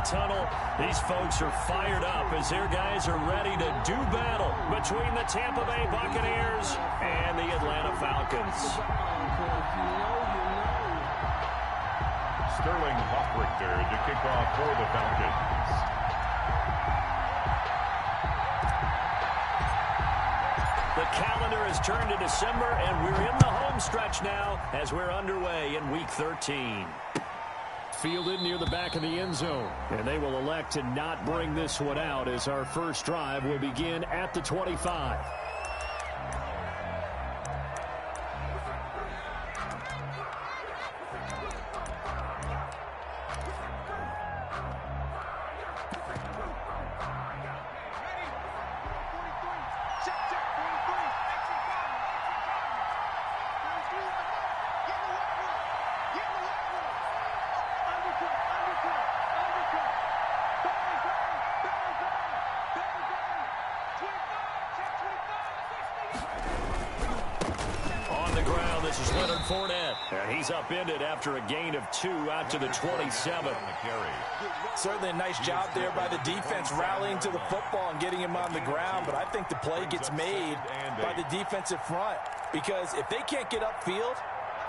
tunnel. These folks are fired up as their guys are ready to do battle between the Tampa Bay Buccaneers and the Atlanta Falcons. Sterling Hoffrichter to kick off for the Falcons. The calendar has turned to December, and we're in the home stretch now as we're underway in Week 13. Fielded near the back of the end zone, and they will elect to not bring this one out as our first drive will begin at the 25. This is Leonard Fournette, and he's upended after a gain of 2 out to the 27. Certainly a nice job there by the defense rallying to the football and getting him on the ground, but I think the play gets made by the defensive front because if they can't get upfield,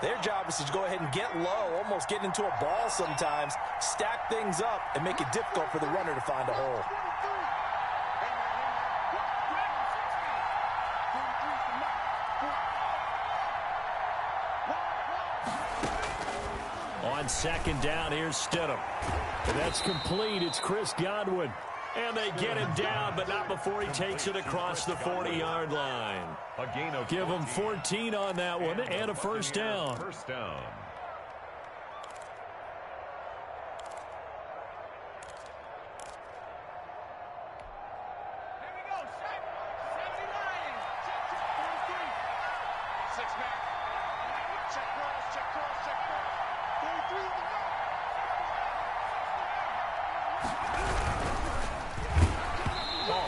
their job is to go ahead and get low, almost get into a ball sometimes, stack things up, and make it difficult for the runner to find a hole. On second down, here's Stidham. And that's complete. It's Chris Godwin. And they get him down, but not before he takes it across the 40-yard line. Give him 14 on that one and a first down.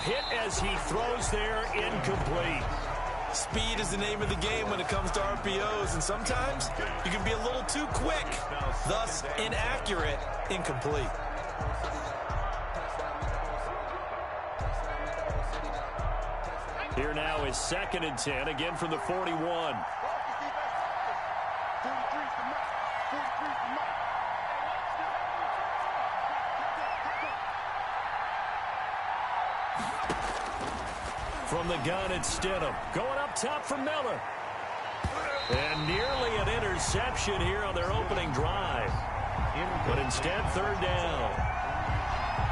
Hit as he throws there, incomplete. Speed is the name of the game when it comes to RPOs, and sometimes you can be a little too quick, thus inaccurate, incomplete. Here now is 2nd and 10, again from the 41. From the gun, it's Stidham. Going up top for Miller. And nearly an interception here on their opening drive. But instead, 3rd down.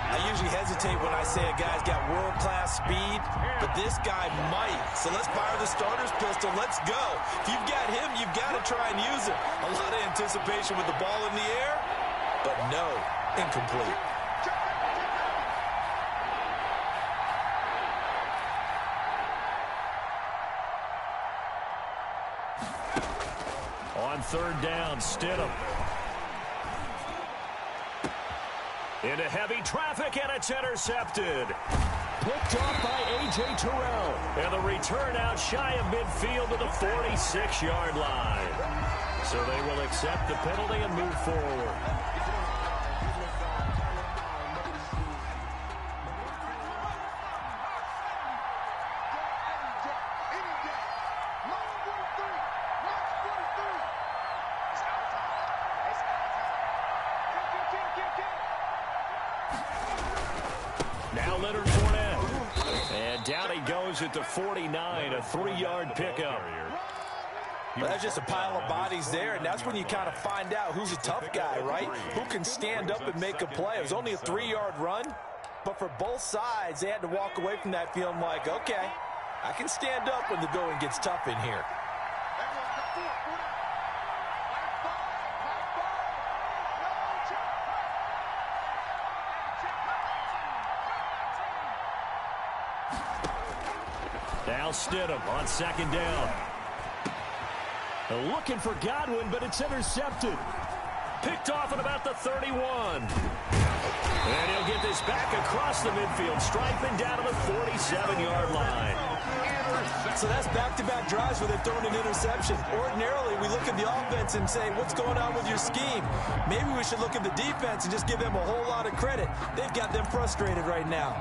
I usually hesitate when I say a guy's got world-class speed, but this guy might. So let's fire the starter's pistol. Let's go. If you've got him, you've got to try and use it. A lot of anticipation with the ball in the air, but no, incomplete. On 3rd down, Stidham. Into heavy traffic, and it's intercepted. Picked off by A.J. Terrell. And the return out shy of midfield to the 46-yard line. So they will accept the penalty and move forward. Now Leonard Fournette. And down he goes at the 49, a 3-yard pickup. Well, that's just a pile of bodies there, and that's when you kind of find out who's a tough guy, right? Who can stand up and make a play. It was only a 3-yard run, but for both sides, they had to walk away from that feeling like, okay, I can stand up when the going gets tough in here. Now Stidham on 2nd down. Looking for Godwin, but it's intercepted. Picked off at about the 31. And he'll get this back across the midfield stripe and down to the 47-yard line. So that's back-to-back drives where they're throwing an interception. Ordinarily, we look at the offense and say, what's going on with your scheme? Maybe we should look at the defense and just give them a whole lot of credit. They've got them frustrated right now.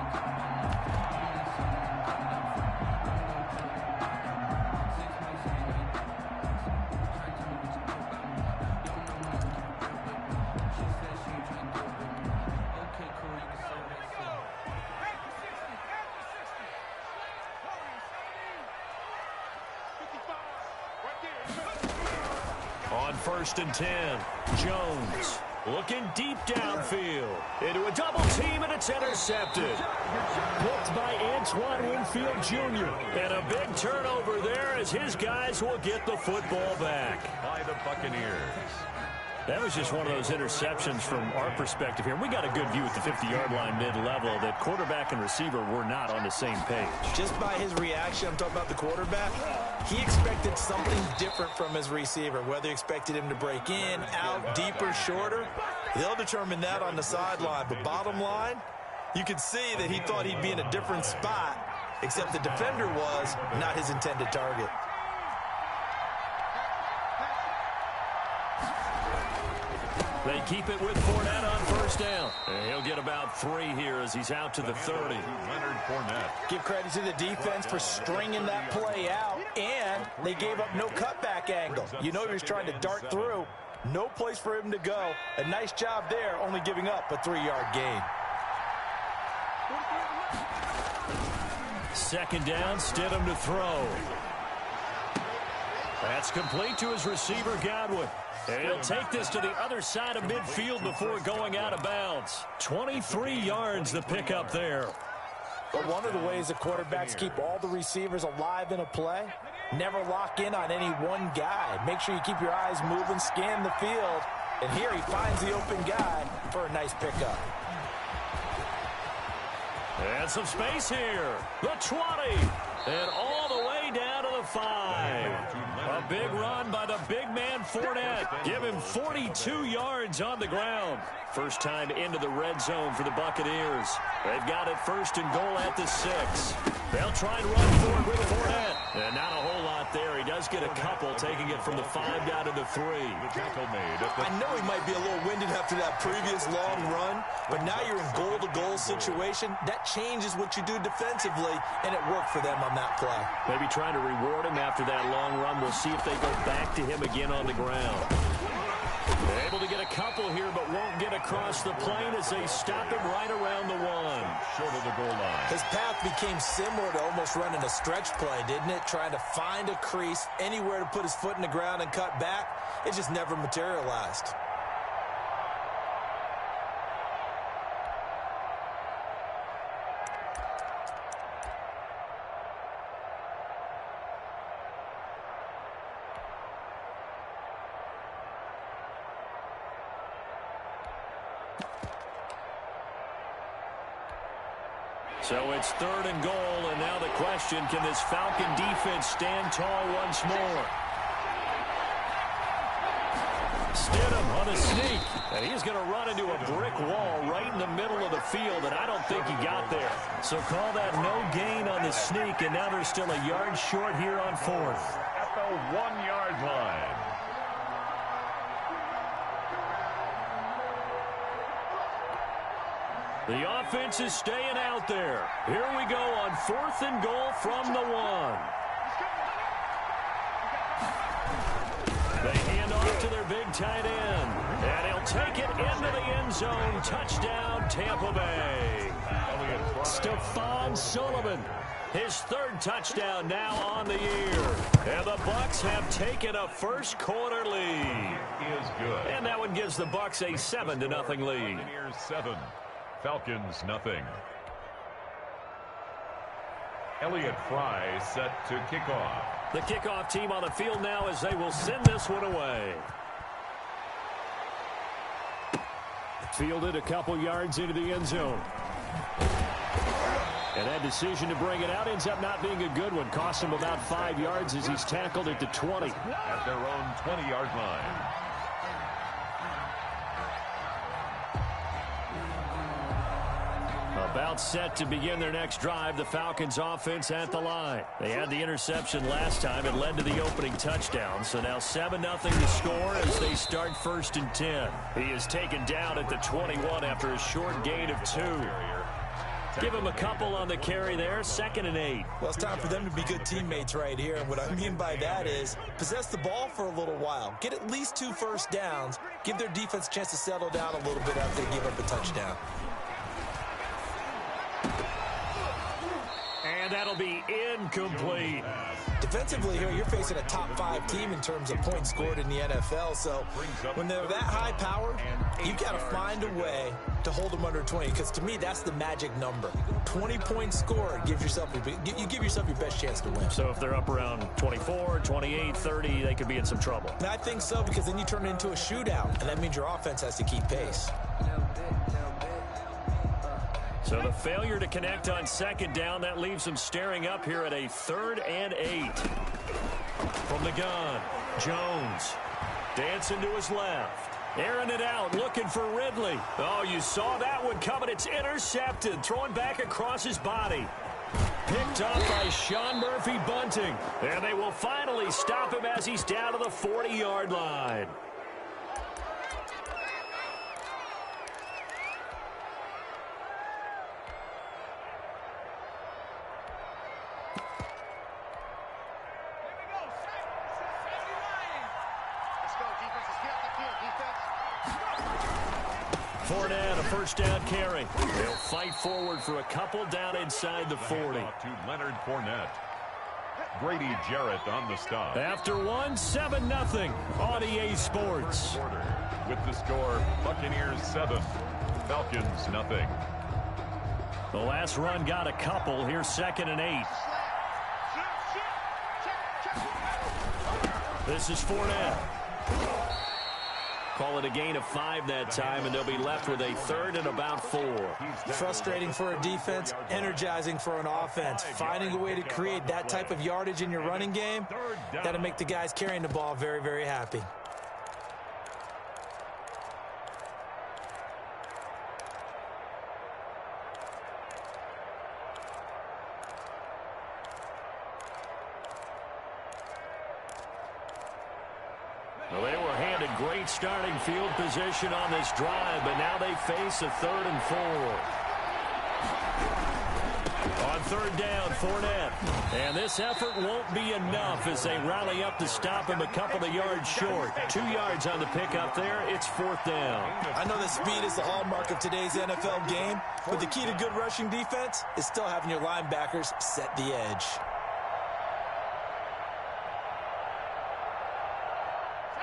On 1st and 10, Jones looking deep downfield into a double team, and it's intercepted. Picked by Antoine Winfield Jr. And a big turnover there as his guys will get the football back. By the Buccaneers. That was just one of those interceptions from our perspective here. We got a good view at the 50-yard line mid-level that quarterback and receiver were not on the same page. Just by his reaction, I'm talking about the quarterback, he expected something different from his receiver, whether he expected him to break in, out, deeper, shorter. They'll determine that on the sideline. But bottom line, you could see that he thought he'd be in a different spot, except the defender was not his intended target. They keep it with Fournette on 1st down. And he'll get about 3 here as he's out to the 30. Leonard Fournette. Give credit to the defense for stringing that play out, and they gave up no cutback angle. You know he was trying to dart through. No place for him to go. A nice job there, only giving up a 3-yard gain. 2nd down, Stidham to throw. That's complete to his receiver, Godwin. And he'll take this to the other side of midfield before going out of bounds. 23 yards the pickup there. But one of the ways that quarterbacks keep all the receivers alive in a play, never lock in on any one guy. Make sure you keep your eyes moving, scan the field. And here he finds the open guy for a nice pickup. And some space here. The 20. And all the way down to the 5. A big run by the big man Fournette. Give him 42 yards on the ground. First time into the red zone for the Buccaneers. They've got it 1st and goal at the 6. They'll try and run for it with Fournette. And not a whole lot there. He does get a couple, taking it from the 5 down to the 3. I know he might be a little winded after that previous long run, but now you're in goal-to-goal situation. That changes what you do defensively, and it worked for them on that play. Maybe trying to reward him after that long run. We'll see if they go back to him again on the ground. They're able to get a couple here, but won't get across the plane as they stop him right around the 1. Short of the goal line. His path became similar to almost running a stretch play, didn't it? Trying to find a crease, anywhere to put his foot in the ground and cut back. It just never materialized. So it's 3rd and goal, and now the question, can this Falcon defense stand tall once more? Stidham on a sneak, and he's going to run into a brick wall right in the middle of the field, and I don't think he got there. So call that no gain on the sneak, and now they're still a yard short here on 4th. At the 1-yard line. The offense is staying out there. Here we go on 4th and goal from the 1. They hand off to their big tight end. And he'll take it into the end zone. Touchdown, Tampa Bay. Stephon Sullivan. His 3rd touchdown now on the year. And the Bucs have taken a first-quarter lead. Is good. And that one gives the Bucs a 7-0 lead. Buccaneers 7. Falcons nothing. Elliott Fry set to kick off. The kickoff team on the field now as they will send this one away. Fielded a couple yards into the end zone. And that decision to bring it out ends up not being a good one. Cost him about 5 yards as he's tackled at the 20. At their own 20-yard line. A About set to begin their next drive, the Falcons offense at the line. They had the interception last time. It led to the opening touchdown. So now 7-0 to score as they start 1st and 10. He is taken down at the 21 after a short gain of 2. Give him a couple on the carry there, 2nd and 8. Well, it's time for them to be good teammates right here. And what I mean by that is possess the ball for a little while. Get at least 2 first downs. Give their defense a chance to settle down a little bit after they give up a touchdown. And that'll be incomplete. Defensively here, you're facing a top 5 team in terms of points scored in the NFL. So when they're that high powered, you've got to find a way to hold them under 20. Because to me, that's the magic number. 20 points scored, you give yourself your best chance to win. So if they're up around 24, 28, 30, they could be in some trouble. And I think so, because then you turn it into a shootout, and that means your offense has to keep pace. So the failure to connect on 2nd down, that leaves them staring up here at a 3rd and 8. From the gun, Jones dancing to his left. Airing it out, looking for Ridley. Oh, you saw that one coming. It's intercepted, throwing back across his body. Picked up by Sean Murphy-Bunting. And they will finally stop him as he's down to the 40-yard line. Fournette, a 1st down carry. They'll fight forward for a couple down inside the 40. To Leonard Fournette. Grady Jarrett on the stop. After 7-0 on EA Sports. With the score, Buccaneers 7, Falcons nothing. The last run got a couple. Here's 2nd and 8. This is Fournette. Call it a gain of 5 that time, and they'll be left with a 3rd and about 4. Frustrating for a defense, energizing for an offense. Finding a way to create that type of yardage in your running game, that'll make the guys carrying the ball very, very happy. Well, they were handed great starting field position on this drive, but now they face a 3rd and 4. On 3rd down, Fournette. And this effort won't be enough as they rally up to stop him a couple of yards short. 2 yards on the pickup there. It's 4th down. I know that speed is the hallmark of today's NFL game, but the key to good rushing defense is still having your linebackers set the edge.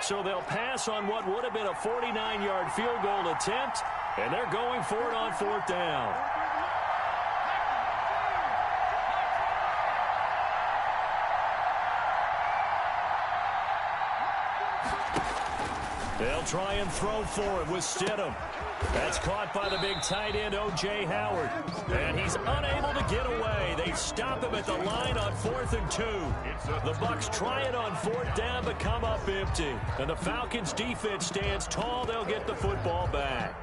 So they'll pass on what would have been a 49-yard field goal attempt, and they're going for it on 4th down. They'll try and throw for it with Stidham. That's caught by the big tight end, O.J. Howard. And he's unable to get away. They stop him at the line on 4th and 2. The Bucs try it on 4th down, but come up empty. And the Falcons' defense stands tall. They'll get the football back.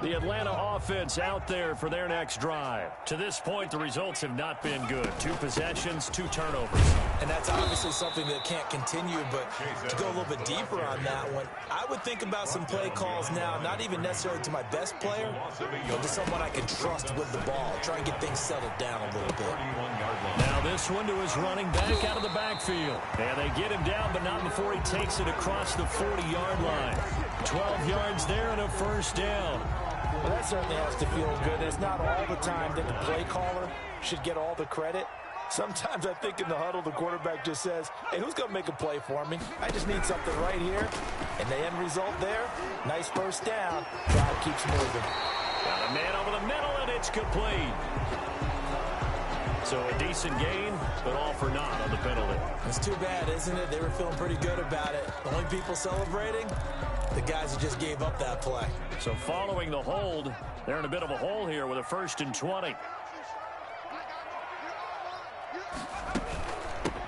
The Atlanta offense out there for their next drive. To this point, the results have not been good. 2 possessions, 2 turnovers. And that's obviously something that can't continue, but to go a little bit deeper on that one, I would think about some play calls now, not even necessarily to my best player, but to someone I can trust with the ball. Try and get things settled down a little bit. Now this one to his running back out of the backfield. And they get him down, but not before he takes it across the 40-yard line. 12 yards there and a 1st down. Well, that certainly has to feel good. It's not all the time that the play caller should get all the credit. Sometimes I think in the huddle, the quarterback just says, hey, who's going to make a play for me? I just need something right here. And the end result there, nice 1st down. Drive keeps moving. Got a man over the middle, and it's complete. So a decent gain, but all for naught on the penalty. It's too bad, isn't it? They were feeling pretty good about it. The only people celebrating, the guys who just gave up that play. So following the hold, they're in a bit of a hole here with a 1st and 20.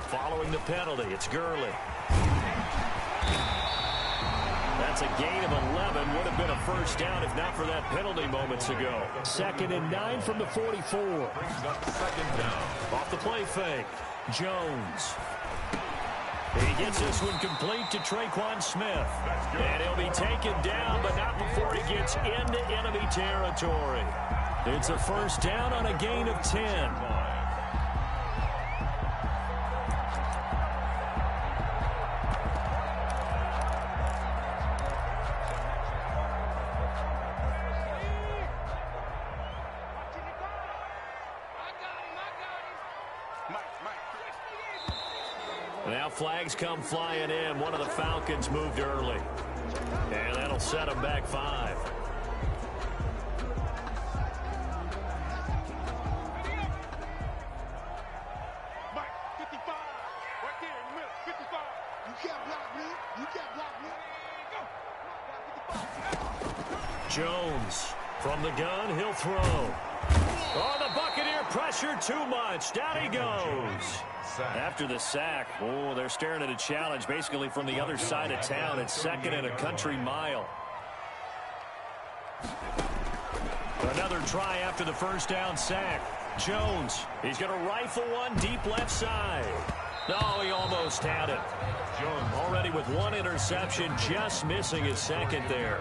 Following the penalty, it's Gurley. That's a gain of 11. Would have been a first down if not for that penalty moments ago. 2nd and 9 from the 44. Brings up 2nd down. Off the play fake. Jones. He gets this one complete to Traquan Smith. And he'll be taken down, but not before he gets into enemy territory. It's a first down on a gain of 10. Now flags come flying in. One of the Falcons moved early. And that'll set them back 5. Jones from the gun, he'll throw. Oh, the Buccaneer pressure too much. Down he goes. After the sack, oh, they're staring at a challenge basically from the other side of town. It's 2nd and a country mile. Another try after the first down sack. Jones, he's going to rifle one deep left side. No, he almost had it. Jones already with 1 interception, just missing his 2nd there.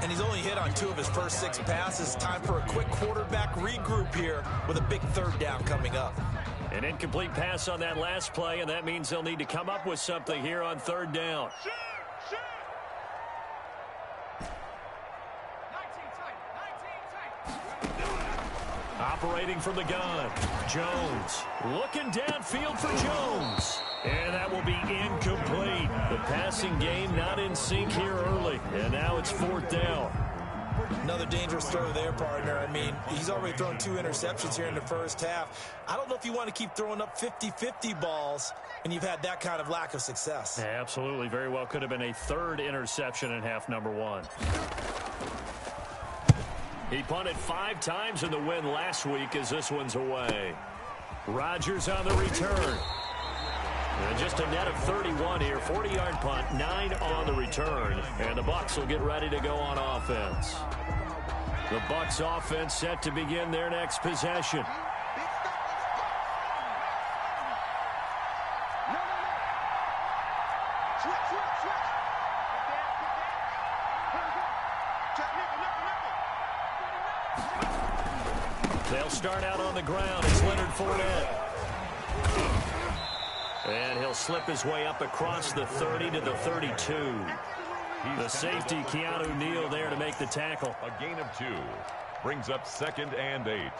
And he's only hit on 2 of his first 6 passes. Time for a quick quarterback regroup here with a big 3rd down coming up. An incomplete pass on that last play, and that means they'll need to come up with something here on 3rd down. Operating from the gun, Jones looking downfield for Jones. And that will be incomplete. The passing game not in sync here early, and now it's 4th down. Another dangerous throw there, partner. I mean, he's already thrown 2 interceptions here in the first half. I don't know if you want to keep throwing up 50-50 balls, and you've had that kind of lack of success. Yeah, absolutely. Very well could have been a 3rd interception in half number 1. He punted 5 times in the win last week as this one's away. Rodgers on the return. And just a net of 31 here. 40-yard punt, 9 on the return. And the Bucs will get ready to go on offense. The Bucs offense set to begin their next possession. They'll start out on the ground. It's Leonard Fournette. And he'll slip his way up across the 30 to the 32. The safety, Keanu Neal, there to make the tackle. A gain of 2. Brings up 2nd and 8.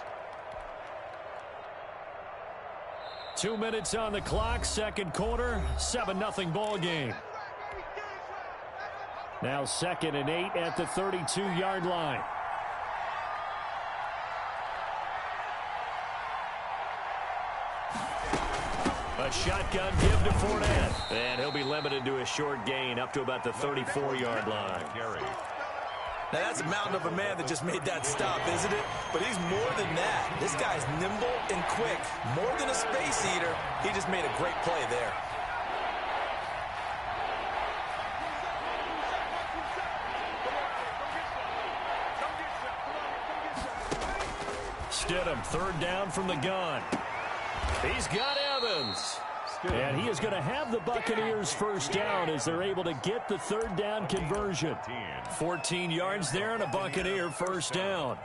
2 minutes on the clock, 2nd quarter, 7-0 ball game. Now 2nd and 8 at the 32-yard line. A shotgun give to Fournette. And he'll be limited to a short gain up to about the 34-yard line. Now, that's a mountain of a man that just made that stop, isn't it? But he's more than that. This guy's nimble and quick. More than a space eater, he just made a great play there. Stidham, 3rd down from the gun. He's got Evans. And he is going to have the Buccaneers first down as they're able to get the 3rd down conversion. 14 yards there and a Buccaneer first down.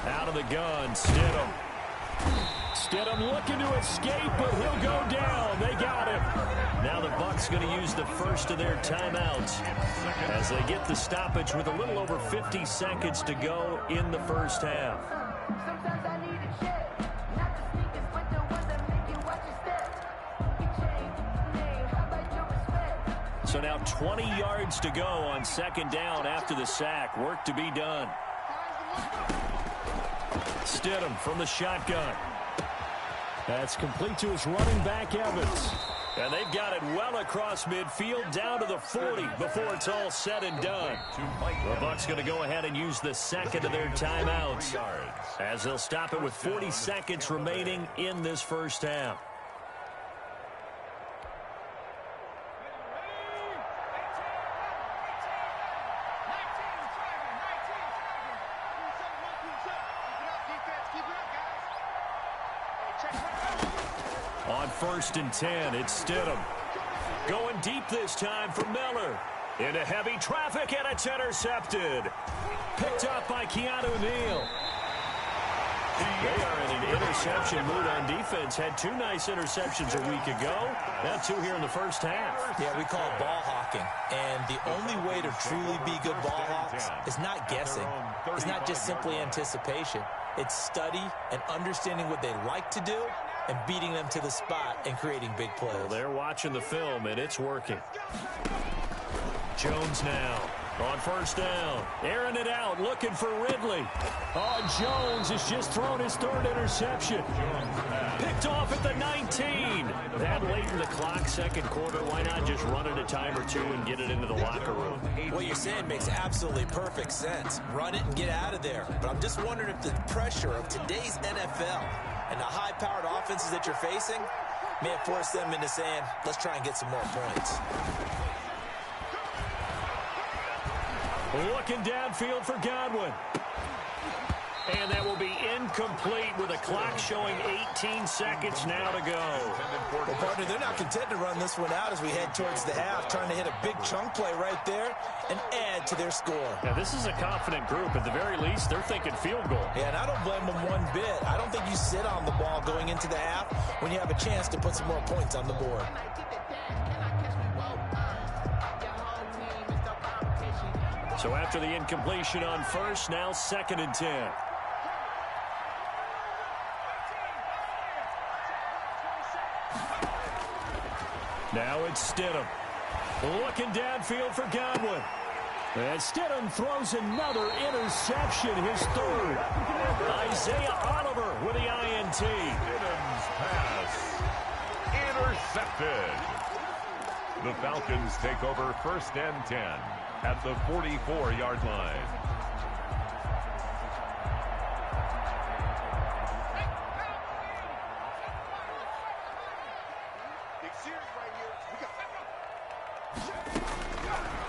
Out of the gun, Stidham. Stidham looking to escape, but he'll go down. They got him. Now the Bucs going to use the first of their timeouts as they get the stoppage with a little over 50 seconds to go in the first half. So now 20 yards to go on second down after the sack. Work to be done. Stidham from the shotgun. That's complete to his running back, Evans. And they've got it well across midfield down to the 40 before it's all said and done. The Bucs going to go ahead and use the second of their timeouts as they'll stop it with 40 seconds remaining in this first half. On 1st and 10, it's Stidham. Going deep this time for Miller. Into heavy traffic, and it's intercepted. Picked up by Keanu Neal. They are in an interception mood on defense. Had 2 nice interceptions a week ago. Now 2 here in the first half. Yeah, we call it ball hawking. And the only way to truly be good ball hawks is not guessing. It's not just simply anticipation. It's study and understanding what they like to do and beating them to the spot and creating big plays. Well, they're watching the film, and it's working. Jones now on 1st down. Airing it out, looking for Ridley. Oh, Jones has just thrown his 3rd interception. Picked off at the 19. That late in the clock, second quarter, why not just run it a time or 2 and get it into the locker room? What you're saying makes absolutely perfect sense. Run it and get out of there. But I'm just wondering if the pressure of today's NFL and the high-powered offenses that you're facing may have forced them into saying, let's try and get some more points. Looking downfield for Godwin. And that will be incomplete with a clock showing 18 seconds now to go. Well, partner, they're not content to run this one out as we head towards the half, trying to hit a big chunk play right there and add to their score. Now, this is a confident group. At the very least, they're thinking field goal. Yeah, and I don't blame them one bit. I don't think you sit on the ball going into the half when you have a chance to put some more points on the board. So after the incompletion on 1st, now 2nd and 10. Now it's Stidham. Looking downfield for Godwin. And Stidham throws another interception, his 3rd. Isaiah Oliver with the INT. Stidham's pass intercepted. The Falcons take over 1st and 10 at the 44-yard line.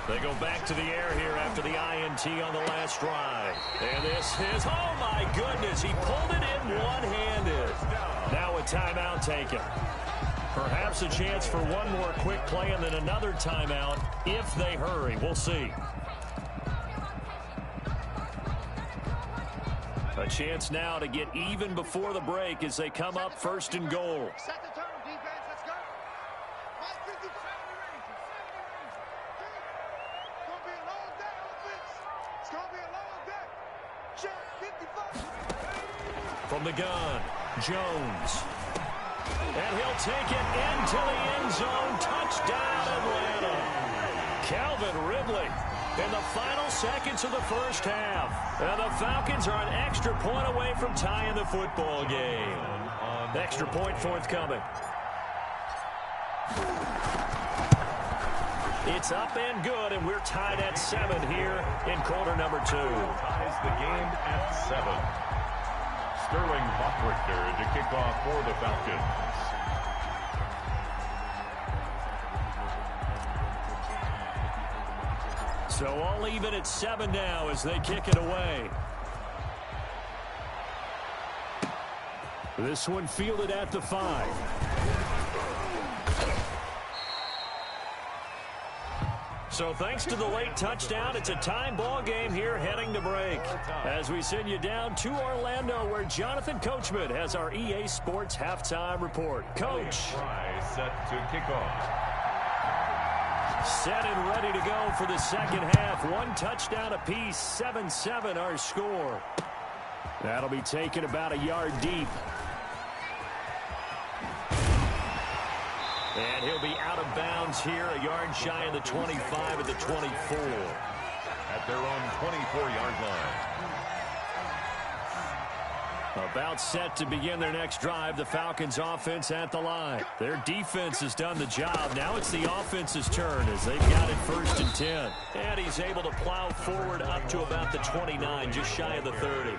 They go back to the air here after the INT on the last drive. And this is, oh my goodness, he pulled it in one-handed. Now a timeout taken. Perhaps a chance for one more quick play and then another timeout if they hurry. We'll see. A chance now to get even before the break as they come up 1st and goal. Set the turn, defense. Let's go. 157 range. It's going to be a long day, offense. It's going to be a long day. Check 55. From the gun, Jones. And he'll take it into the end zone. Touchdown, Atlanta. Calvin Ridley in the final seconds of the first half. And the Falcons are an extra point away from tying the football game. Extra point forthcoming. It's up and good, and we're tied at 7 here in quarter number 2. Ties the game at 7. Sterling Bachrichter to kick off for the Falcons. So all even at 7 now as they kick it away. This one fielded at the 5. So thanks to the late touchdown, it's a time ball game here heading to break. As we send you down to Orlando, where Jonathan Coachman has our EA Sports halftime report. Coach. Set to kick off. Set and ready to go for the second half. 1 touchdown apiece, 7-7 our score. That'll be taken about a yard deep. And he'll be out of bounds here, a yard shy of the 25 at the 24. At their own 24-yard line. About set to begin their next drive, the Falcons offense at the line. Their defense has done the job. Now it's the offense's turn as they've got it 1st and 10. And he's able to plow forward up to about the 29, just shy of the 30.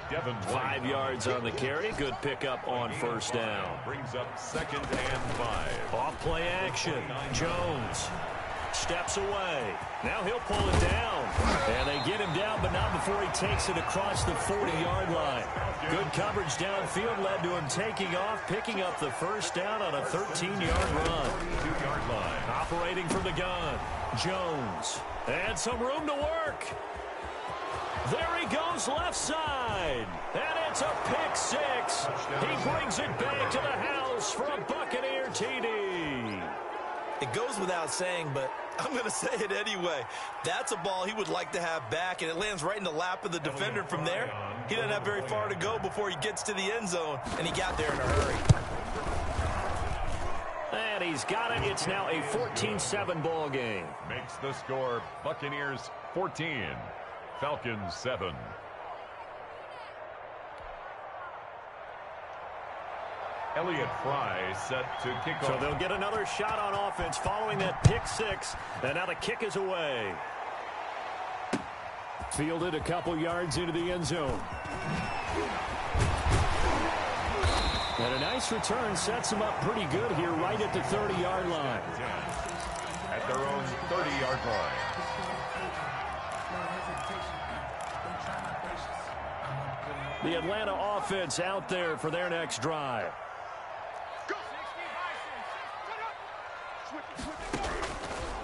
5 yards on the carry. Good pickup on 1st down. Brings up 2nd and 5. Off play action. Jones steps away. Now he'll pull it down. And they get him down, but not before he takes it across the 40-yard line. Good coverage downfield led to him taking off, picking up the 1st down on a 13-yard run. 2-yard line. Operating from the gun. Jones. And some room to work. There he goes left side. And it's a pick 6. He brings it back to the house for a Buccaneer TD. It goes without saying, but I'm going to say it anyway. That's a ball he would like to have back, and it lands right in the lap of the defender from there. He doesn't have very far to go before he gets to the end zone, and he got there in a hurry. And he's got it. It's now a 14-7 ball game. Makes the score Buccaneers 14, Falcons 7. Elliott Fry set to kick off. So they'll get another shot on offense following that pick 6. And now the kick is away. Fielded a couple yards into the end zone. And a nice return sets him up pretty good here right at the 30-yard line. At their own 30-yard line. The Atlanta offense out there for their next drive.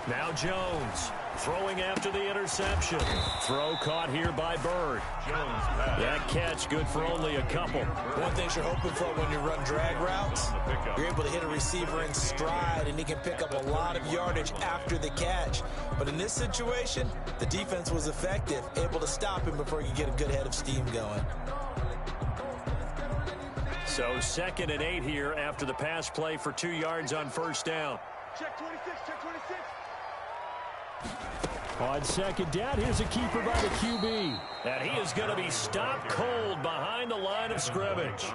Now Jones throwing after the interception. Throw caught here by Bird. Jones pass. That catch good for only a couple. One thing you're hoping for when you run drag routes, you're able to hit a receiver in stride, and he can pick up a lot of yardage after the catch. But in this situation, the defense was effective, able to stop him before he could get a good head of steam going. So 2nd and 8 here after the pass play for 2 yards on 1st down. Check 26, check 26. On 2nd down, here's a keeper by the QB. And he is going to be stopped cold behind the line of scrimmage.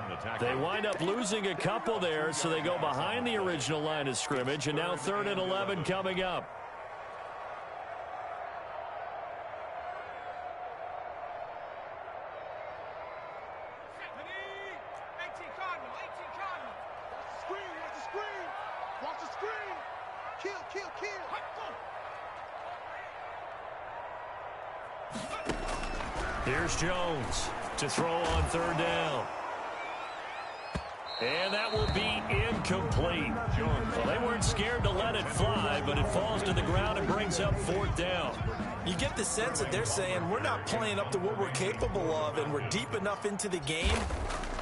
They wind up losing a couple there, so they go behind the original line of scrimmage. And now 3rd and 11 coming up. Here's Jones to throw on 3rd down. And that will be incomplete. Well, they weren't scared to let it fly, but it falls to the ground and brings up 4th down. You get the sense that they're saying we're not playing up to what we're capable of, and we're deep enough into the game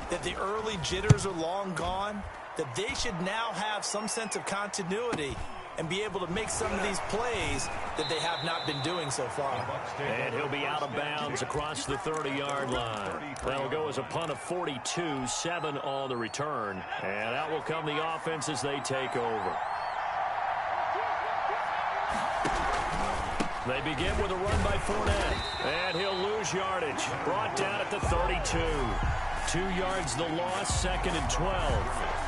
that the early jitters are long gone, that they should now have some sense of continuity and be able to make some of these plays that they have not been doing so far. And he'll be out of bounds across the 30-yard line. That'll go as a punt of 42, 7 on the return. And out will come the offense as they take over. They begin with a run by Fournette. And he'll lose yardage. Brought down at the 32. 2 yards the loss, 2nd and 12.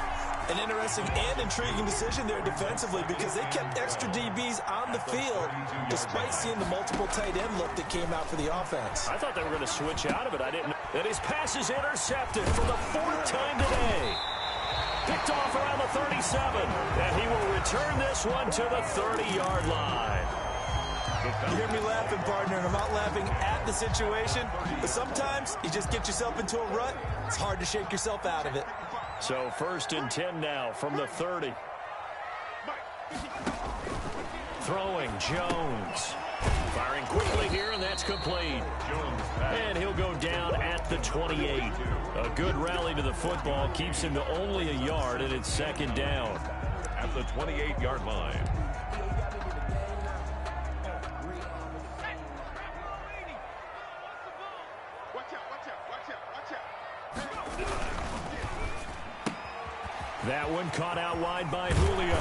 An interesting and intriguing decision there defensively because they kept extra DBs on the field despite seeing the multiple tight end look that came out for the offense. I thought they were going to switch out of it. I didn't know. And his pass is intercepted for the 4th time today. Picked off around the 37. And he will return this one to the 30-yard line. You hear me laughing, partner, and I'm not laughing at the situation. But sometimes you just get yourself into a rut. It's hard to shake yourself out of it. So 1st and 10 now from the 30. Throwing Jones. Firing quickly here, and that's complete. And he'll go down at the 28. A good rally to the football keeps him to only a yard, and it's 2nd down. At the 28-yard line. That one caught out wide by Julio.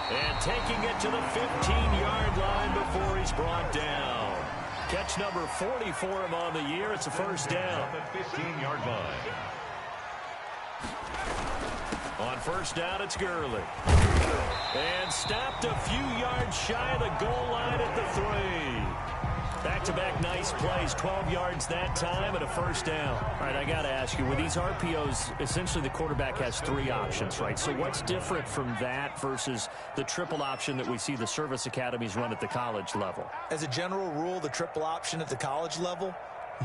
And taking it to the 15-yard line before he's brought down. Catch number 40 for him on the year. It's a first down. The 15-yard line. On first down, it's Gurley. And stopped a few yards shy of the goal line at the 3. Back-to-back nice plays, 12 yards that time and a first down. All right, I got to ask you, with these RPOs, essentially the quarterback has 3 options, right? So what's different from that versus the triple option that we see the service academies run at the college level? As a general rule, the triple option at the college level,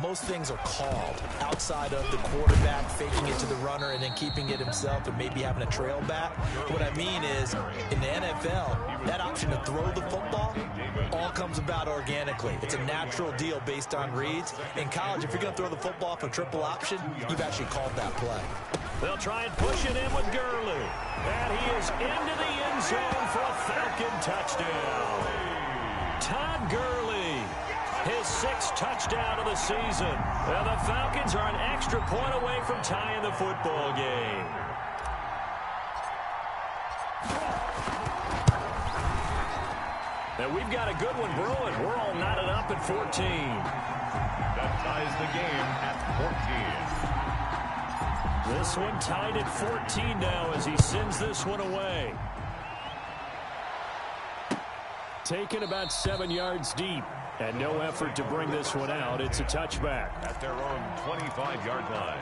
most things are called outside of the quarterback faking it to the runner and then keeping it himself and maybe having a trail back. What I mean is, in the NFL, that option to throw the football all comes about organically. It's a natural deal based on reads. In college, if you're going to throw the football for triple option, you've actually called that play. They'll try and push it in with Gurley. And he is into the end zone for a Falcon touchdown. Todd Gurley. His 6th touchdown of the season. And the Falcons are an extra point away from tying the football game. And we've got a good one brewing. We're all knotted up at 14. That ties the game at 14. This one tied at 14 now as he sends this one away. Taken about 7 yards deep. And no effort to bring this one out. It's a touchback. At their own 25-yard line.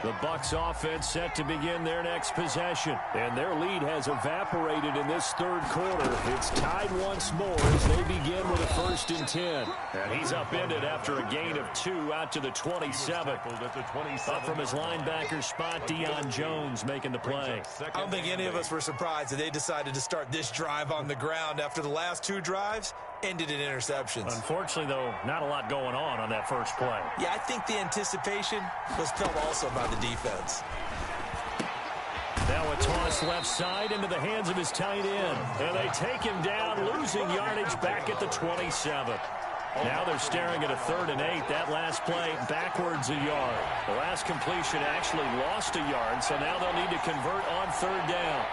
The Bucs offense set to begin their next possession. And their lead has evaporated in this third quarter. It's tied once more as they begin with a 1st and 10. And he's upended after a gain of 2 out to the 27. Up from his linebacker spot, Deion Jones making the play. I don't think any of us were surprised that they decided to start this drive on the ground after the last 2 drives ended in interceptions. Unfortunately, though, not a lot going on that first play. Yeah, I think the anticipation was felt also by the defense. Now a toss left side into the hands of his tight end. And they take him down, losing yardage back at the 27. Now they're staring at a 3rd and 8. That last play backwards a yard. The last completion actually lost a yard, so now they'll need to convert on 3rd down.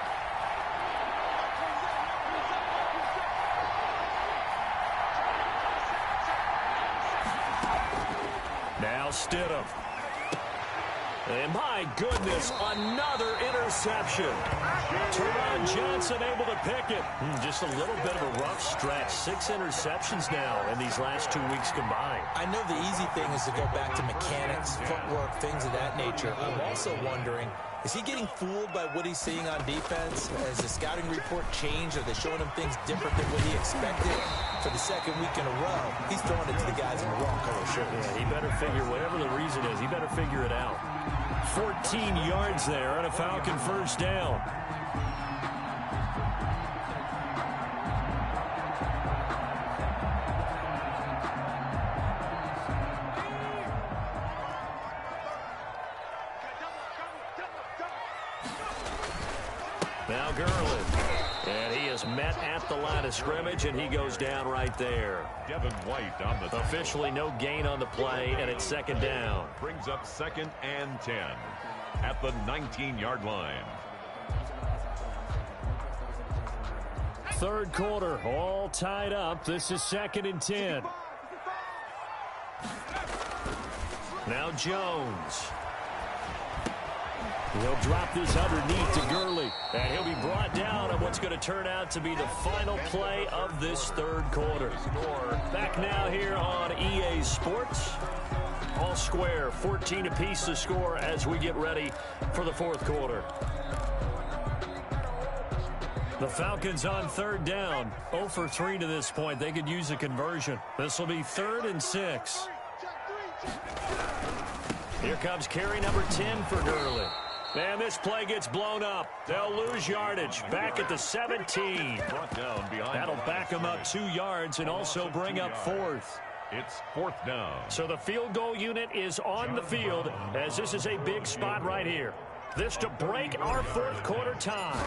Now Stidham. And my goodness, another interception. Teron Johnson able to pick it. Just a little bit of a rough stretch. 6 interceptions now in these last 2 weeks combined. I know the easy thing is to go back to mechanics, footwork, things of that nature. I'm also wondering, is he getting fooled by what he's seeing on defense? Has the scouting report changed? Are they showing him things different than what he expected? For the 2nd week in a row, he's throwing it to the guys in the wrong color shirts. Yeah, he better figure, whatever the reason is, he better figure it out. 14 yards there on a Falcon 1st down. Now Gurley. And he is met at the line of scrimmage, and he goes down right there. Devin White on the officially no gain on the play, and it's 2nd down. Brings up 2nd and 10 at the 19-yard line. 3rd quarter, all tied up. This is 2nd and 10. Now Jones. He'll drop this underneath to Gurley. And he'll be brought down on what's going to turn out to be the final play of this 3rd quarter. Back now here on EA Sports. All square, 14 apiece to score as we get ready for the 4th quarter. The Falcons on 3rd down. 0 for 3 to this point. They could use a conversion. This will be 3rd and 6. Here comes carry number 10 for Gurley. And this play gets blown up. They'll lose yardage. Back at the 17. That'll back them up 2 yards and also bring up 4th. It's 4th down. So the field goal unit is on the field as this is a big spot right here. This to break our 4th quarter tie.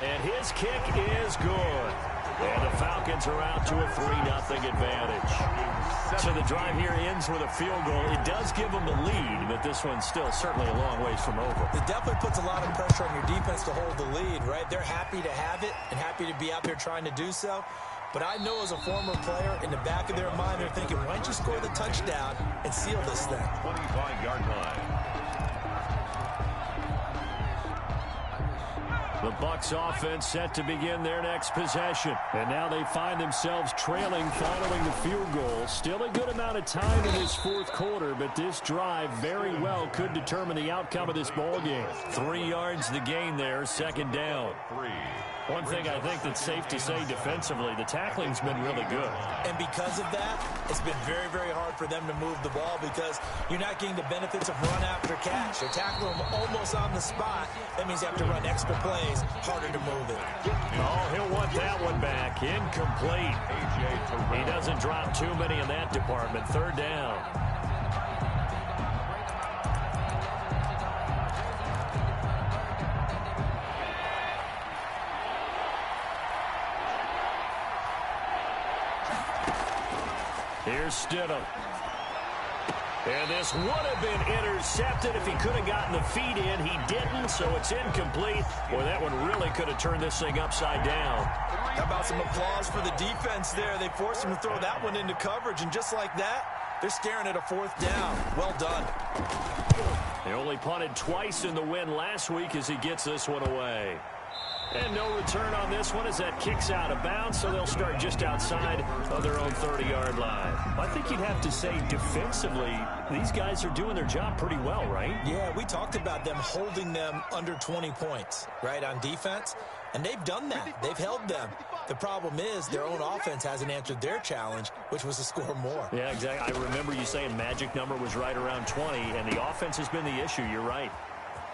And his kick is good. And the Falcons are out to a 3-0 advantage. So the drive here ends with a field goal. It does give them the lead, but this one's still certainly a long ways from over. It definitely puts a lot of pressure on your defense to hold the lead, right? They're happy to have it and happy to be out there trying to do so. But I know as a former player, in the back of their mind, they're thinking, why don't you score the touchdown and seal this thing? 25-yard line. The Bucs offense set to begin their next possession. And now they find themselves trailing following the field goal. Still a good amount of time in this fourth quarter, but this drive very well could determine the outcome of this ball game. 3 yards the gain there, second down. One thing I think that's safe to say defensively, the tackling's been really good. And because of that, it's been very, very hard for them to move the ball because you're not getting the benefits of run after catch. They're tackling them almost on the spot. That means you have to run extra plays, harder to move it. Oh, he'll want that one back. Incomplete. He doesn't drop too many in that department. Third down. Here's Stidham. And this would have been intercepted if he could have gotten the feet in. He didn't, so it's incomplete. Boy, that one really could have turned this thing upside down. How about some applause for the defense there? They forced him to throw that one into coverage, and just like that, they're staring at a fourth down. Well done. They only punted twice in the win last week as he gets this one away. And no return on this one as that kicks out of bounds, so they'll start just outside of their own 30-yard line. I think you'd have to say defensively, these guys are doing their job pretty well, right? Yeah, we talked about them holding them under 20 points, right, on defense. And they've done that. They've held them. The problem is their own offense hasn't answered their challenge, which was to score more. Yeah, exactly. I remember you saying magic number was right around 20, and the offense has been the issue. You're right.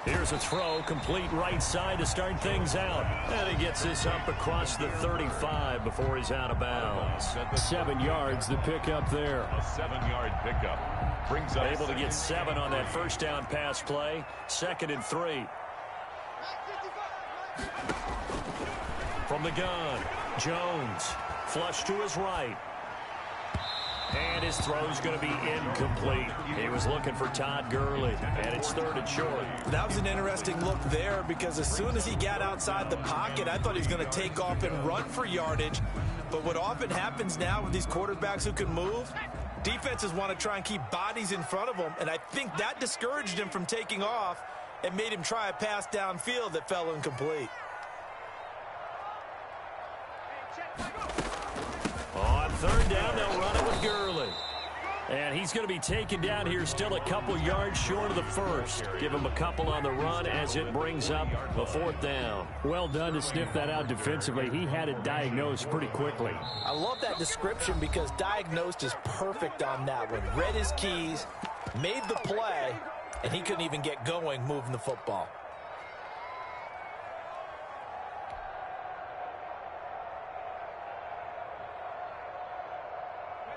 Here's a throw, complete right side to start things out. And he gets this up across the 35 before he's out of bounds. 7 yards, the pickup there. A 7-yard pickup. Brings up able to get 7 on that first down pass play. 2nd and 3. From the gun, Jones. Flush to his right. And his throw's going to be incomplete. He was looking for Todd Gurley, and it's 3rd and short. That was an interesting look there because as soon as he got outside the pocket, I thought he was going to take off and run for yardage. But what often happens now with these quarterbacks who can move, defenses want to try and keep bodies in front of them, and I think that discouraged him from taking off and made him try a pass downfield that fell incomplete. On 3rd down, they'll run it with Gurley. And he's going to be taken down here still a couple yards short of the first. Give him a couple on the run as it brings up the 4th down. Well done to sniff that out defensively. He had it diagnosed pretty quickly. I love that description because diagnosed is perfect on that one. Read his keys, made the play, and he couldn't even get going moving the football.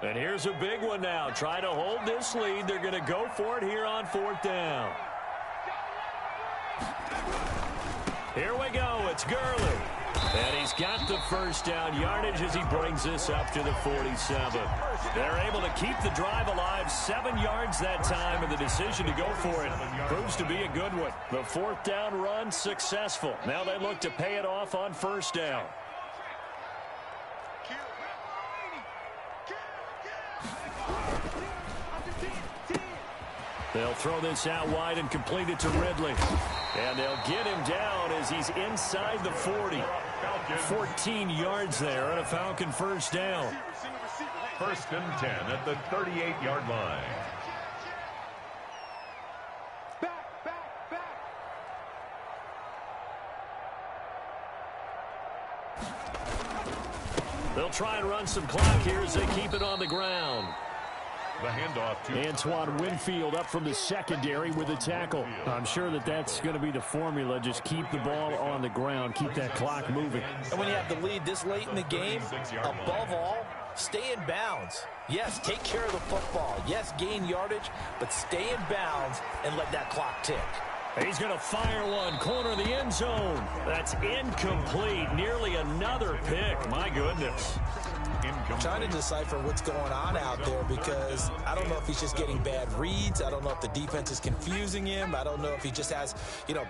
And here's a big one now. Try to hold this lead. They're going to go for it here on 4th down. Here we go. It's Gurley. And he's got the first down yardage as he brings this up to the 47. They're able to keep the drive alive. 7 yards that time, and the decision to go for it proves to be a good one. The 4th down run successful. Now they look to pay it off on 1st down. They'll throw this out wide and complete it to Ridley. And they'll get him down as he's inside the 40. 14 yards there on a Falcon first down. 1st and 10 at the 38-yard line. They'll try and run some clock here as they keep it on the ground. The handoff to Antoine Winfield up from the secondary with a tackle. I'm sure that's going to be the formula. Just keep the ball on the ground. Keep that clock moving. And when you have the lead this late in the game, above all, stay in bounds. Yes, take care of the football. Yes, gain yardage, but stay in bounds and let that clock tick. He's going to fire one, corner of the end zone. That's incomplete. Nearly another pick. My goodness. I'm trying to decipher what's going on out there because I don't know if he's just getting bad reads. I don't know if the defense is confusing him. I don't know if he just has,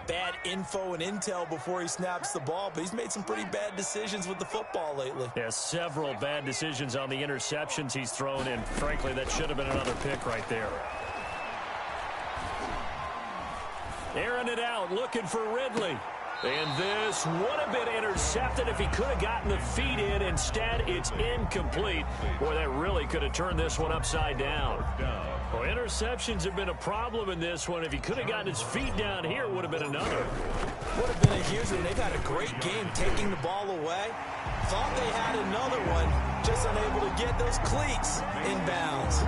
bad info and intel before he snaps the ball. But he's made some pretty bad decisions with the football lately. Yeah, several bad decisions on the interceptions he's thrown in. Frankly, that should have been another pick right there. Airing it out, looking for Ridley. And this would have been intercepted if he could have gotten the feet in. Instead, it's incomplete. Boy, that really could have turned this one upside down. Well, interceptions have been a problem in this one. If he could have gotten his feet down here, it would have been another. Would have been a huge one. They've had a great game taking the ball away. Thought they had another one, just unable to get those cleats in bounds.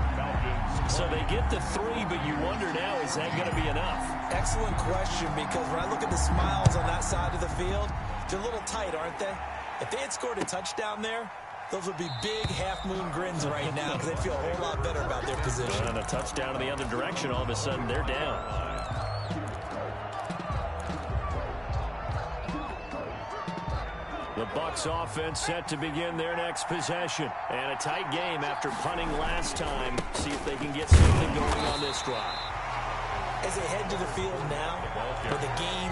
So they get the 3, but you wonder now, is that going to be enough? Excellent question, because when I look at the smiles on that side of the field, they're a little tight, aren't they? If they had scored a touchdown there, those would be big half-moon grins right now because they'd feel a whole lot better about their position. And a touchdown in the other direction, all of a sudden they're down. The Bucs offense set to begin their next possession. And a tight game after punting last time. See if they can get something going on this drive. As they head to the field now, with the game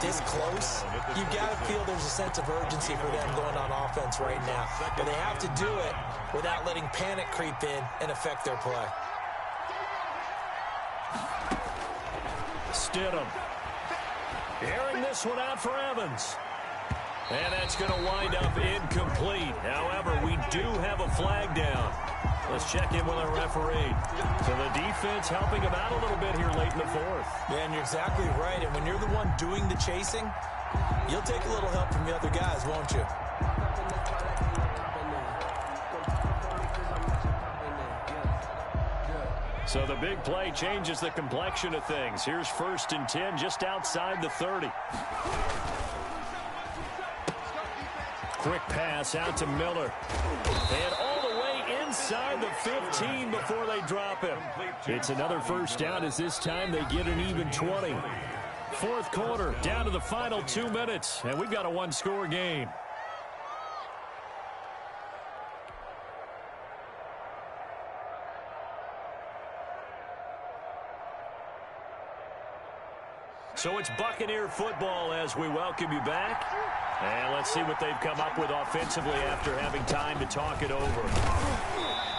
this close, you've got to feel there's a sense of urgency for them going on offense right now. But they have to do it without letting panic creep in and affect their play. Stidham. Airing this one out for Evans. And that's going to wind up incomplete. However, we do have a flag down. Let's check in with our referee. So the defense helping him out a little bit here late in the fourth. Yeah, and you're exactly right. And when you're the one doing the chasing, you'll take a little help from the other guys, won't you? So the big play changes the complexion of things. Here's 1st and 10 just outside the 30. Quick pass out to Miller. And all the way inside the 15 before they drop him. It's another first down as this time they get an even 20. Fourth quarter, down to the final 2 minutes. And we've got a one-score game. So it's Buccaneer football as we welcome you back. And let's see what they've come up with offensively after having time to talk it over.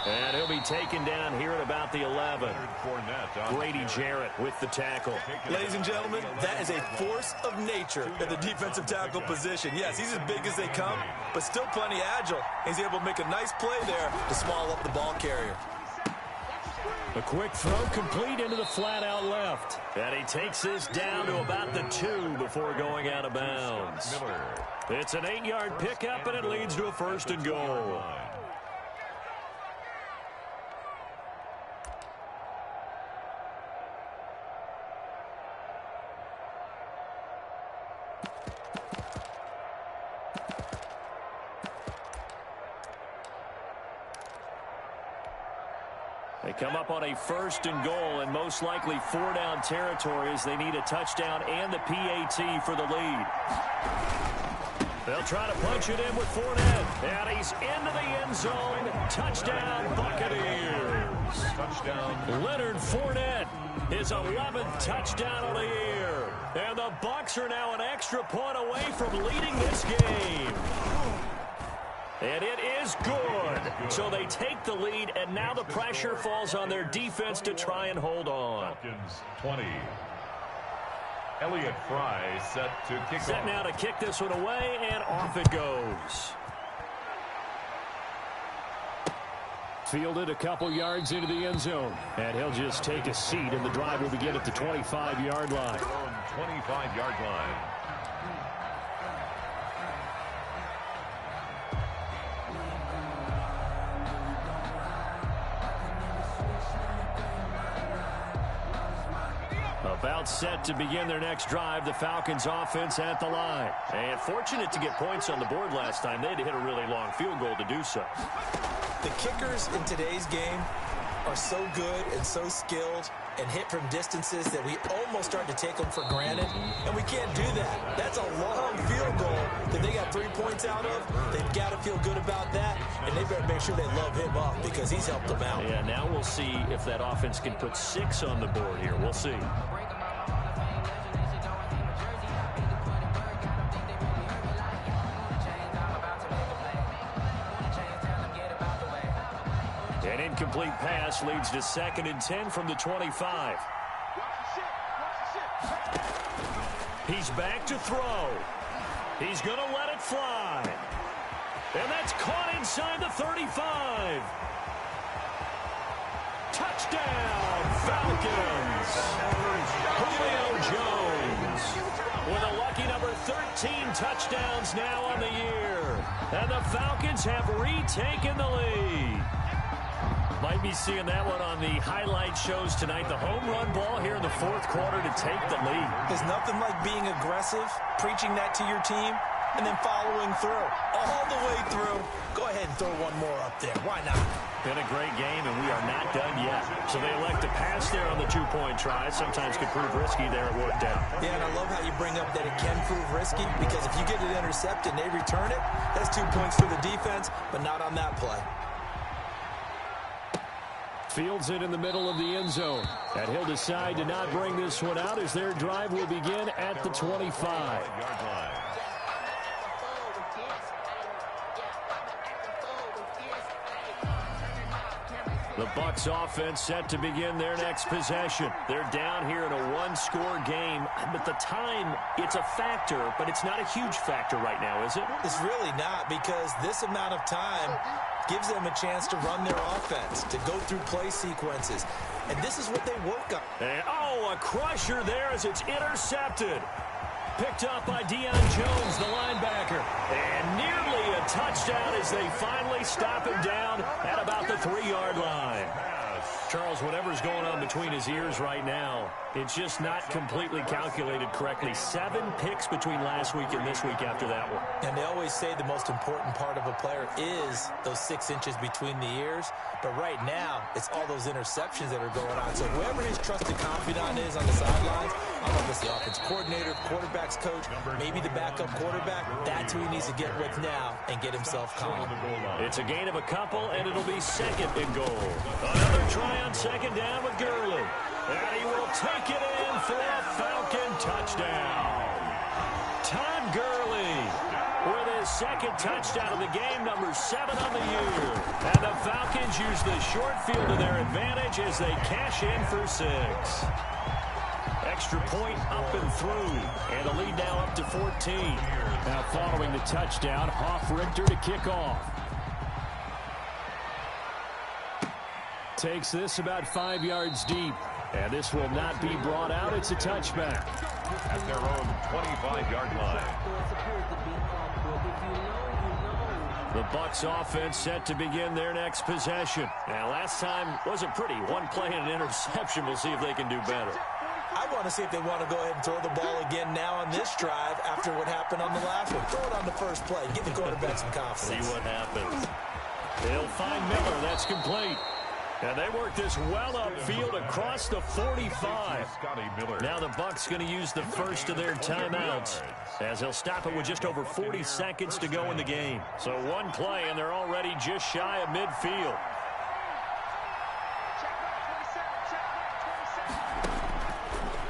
And he'll be taken down here at about the 11. Grady Jarrett with the tackle. Ladies and gentlemen, that is a force of nature at the defensive tackle position. Yes, he's as big as they come, but still plenty agile. He's able to make a nice play there to small up the ball carrier. A quick throw complete into the flat out left. And he takes this down to about the 2 before going out of bounds. It's an 8-yard pickup, and it leads to a 1st and goal. They come up on a 1st and goal, and most likely 4-down territory as they need a touchdown and the PAT for the lead. They'll try to punch it in with Fournette. And he's into the end zone. Touchdown, Buccaneers. Touchdown. Leonard Fournette, his 11th touchdown of the year. And the Bucs are now an extra point away from leading this game. And it is good. So they take the lead, and now the pressure falls on their defense to try and hold on. Falcons 20. Elliott Fry set to kick Set off. now to kick this one away, and off it goes. Fielded a couple yards into the end zone. And he'll just take a seat, and the drive will begin at the 25-yard line. 25-yard line. About set to begin their next drive, the Falcons offense at the line. And fortunate to get points on the board last time. They had to hit a really long field goal to do so. The kickers in today's game are so good and so skilled and hit from distances that we almost start to take them for granted, and we can't do that. That's a long field goal that they got 3 points out of. They've got to feel good about that, and they better make sure they love him up because he's helped them out. Yeah, now we'll see if that offense can put 6 on the board here. We'll see. An incomplete pass leads to 2nd and 10 from the 25. He's back to throw. He's going to let it fly. And that's caught inside the 35. Touchdown, Falcons. Julio Jones with a lucky number 13 touchdowns now on the year. And the Falcons have retaken the lead. Might be seeing that one on the highlight shows tonight. The home run ball here in the 4th quarter to take the lead. There's nothing like being aggressive, preaching that to your team, and then following through. All the way through. Go ahead and throw one more up there. Why not? Been a great game, and we are not done yet. So they elect to pass there on the 2-point try. Sometimes could prove risky there. It worked out. Yeah, and I love how you bring up that it can prove risky, because if you get it intercepted and they return it, that's 2 points for the defense, but not on that play. Fields it in the middle of the end zone. And he'll decide to not bring this one out as their drive will begin at the 25. The Bucs offense set to begin their next possession. They're down here in a 1-score game, but the time, it's a factor, but it's not a huge factor right now, is it? It's really not, because this amount of time gives them a chance to run their offense, to go through play sequences. And this is what they work on. And, a crusher there as it's intercepted. Picked up by Deion Jones, the linebacker. And nearly a touchdown as they finally stop him down at about the 3-yard line. Charles, whatever's going on between his ears right now, it's just not completely calculated correctly. 7 picks between last week and this week after that one. And they always say the most important part of a player is those 6 inches between the ears. But right now, it's all those interceptions that are going on. So whoever his trusted confidant is on the sidelines, I don't know if it's the offensive coordinator, quarterback's coach, maybe the backup quarterback, that's who he needs to get with now and get himself calm. It's a gain of a couple, and it'll be 2nd and goal. Another try on 2nd down with Gurley. And he will take it in for a Falcon touchdown. Todd Gurley with his 2nd touchdown of the game, number 7 on the year. And the Falcons use the short field to their advantage as they cash in for 6. Extra point up and through. And the lead now up to 14. Now following the touchdown, Hofrichter to kick off. Takes this about 5 yards deep. And this will not be brought out. It's a touchback. At their own 25-yard line. The Bucs offense set to begin their next possession. Now, last time wasn't pretty. 1 play and an interception. We'll see if they can do better. I want to see if they want to go ahead and throw the ball again now on this drive after what happened on the last one. Throw it on the first play. Give the quarterback some confidence. See what happens. They'll find Miller. That's complete. And they work this well upfield across the 45. Now the Bucs going to use the first of their timeouts as they'll stop it with just over 40 seconds to go in the game. So 1 play, and they're already just shy of midfield.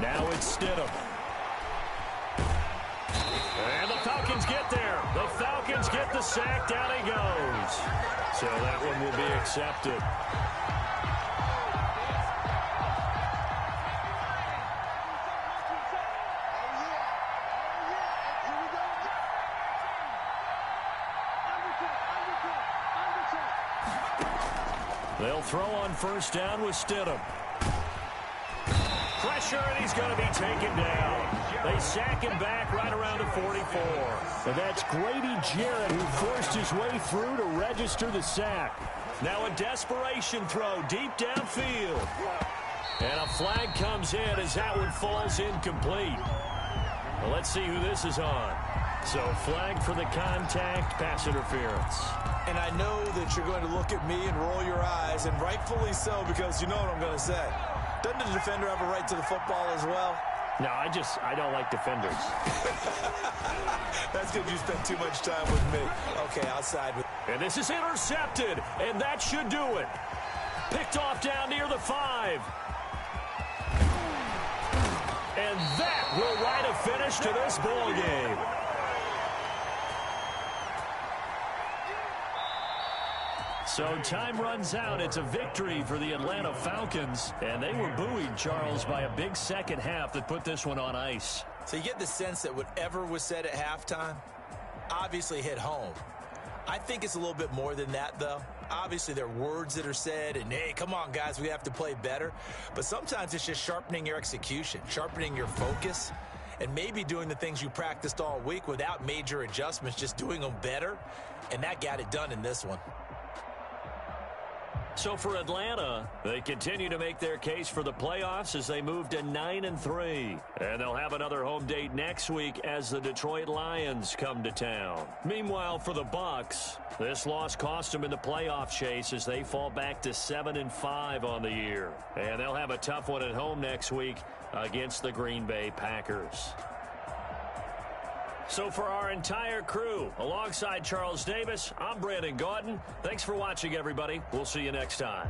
Now it's Stidham. And the Falcons get there. The Falcons get the sack. Down he goes. So that one will be accepted. They'll throw on first down with Stidham. Pressure, and he's going to be taken down. They sack him back right around the 44. And that's Grady Jarrett who forced his way through to register the sack. Now a desperation throw deep downfield. And a flag comes in as that one falls incomplete. Well, let's see who this is on. So flag for the contact, pass interference. And I know that you're going to look at me and roll your eyes, and rightfully so, because you know what I'm going to say. Doesn't the defender have a right to the football as well? No, I don't like defenders. That's because you spent too much time with me. Okay, I'll side with. And this is intercepted, and that should do it. Picked off down near the 5. And that will write a finish to this ball game. So time runs out. It's a victory for the Atlanta Falcons. And they were buoyed, Charles, by a big second half that put this one on ice. So you get the sense that whatever was said at halftime obviously hit home. I think it's a little bit more than that, though. Obviously, there are words that are said, and, hey, come on, guys, we have to play better. But sometimes it's just sharpening your execution, sharpening your focus, and maybe doing the things you practiced all week without major adjustments, just doing them better. And that got it done in this one. So for Atlanta, they continue to make their case for the playoffs as they move to 9-3. And they'll have another home date next week as the Detroit Lions come to town. Meanwhile, for the Bucs, this loss cost them in the playoff chase as they fall back to 7-5 on the year. And they'll have a tough one at home next week against the Green Bay Packers. So for our entire crew, alongside Charles Davis, I'm Brandon Gaudin. Thanks for watching, everybody. We'll see you next time.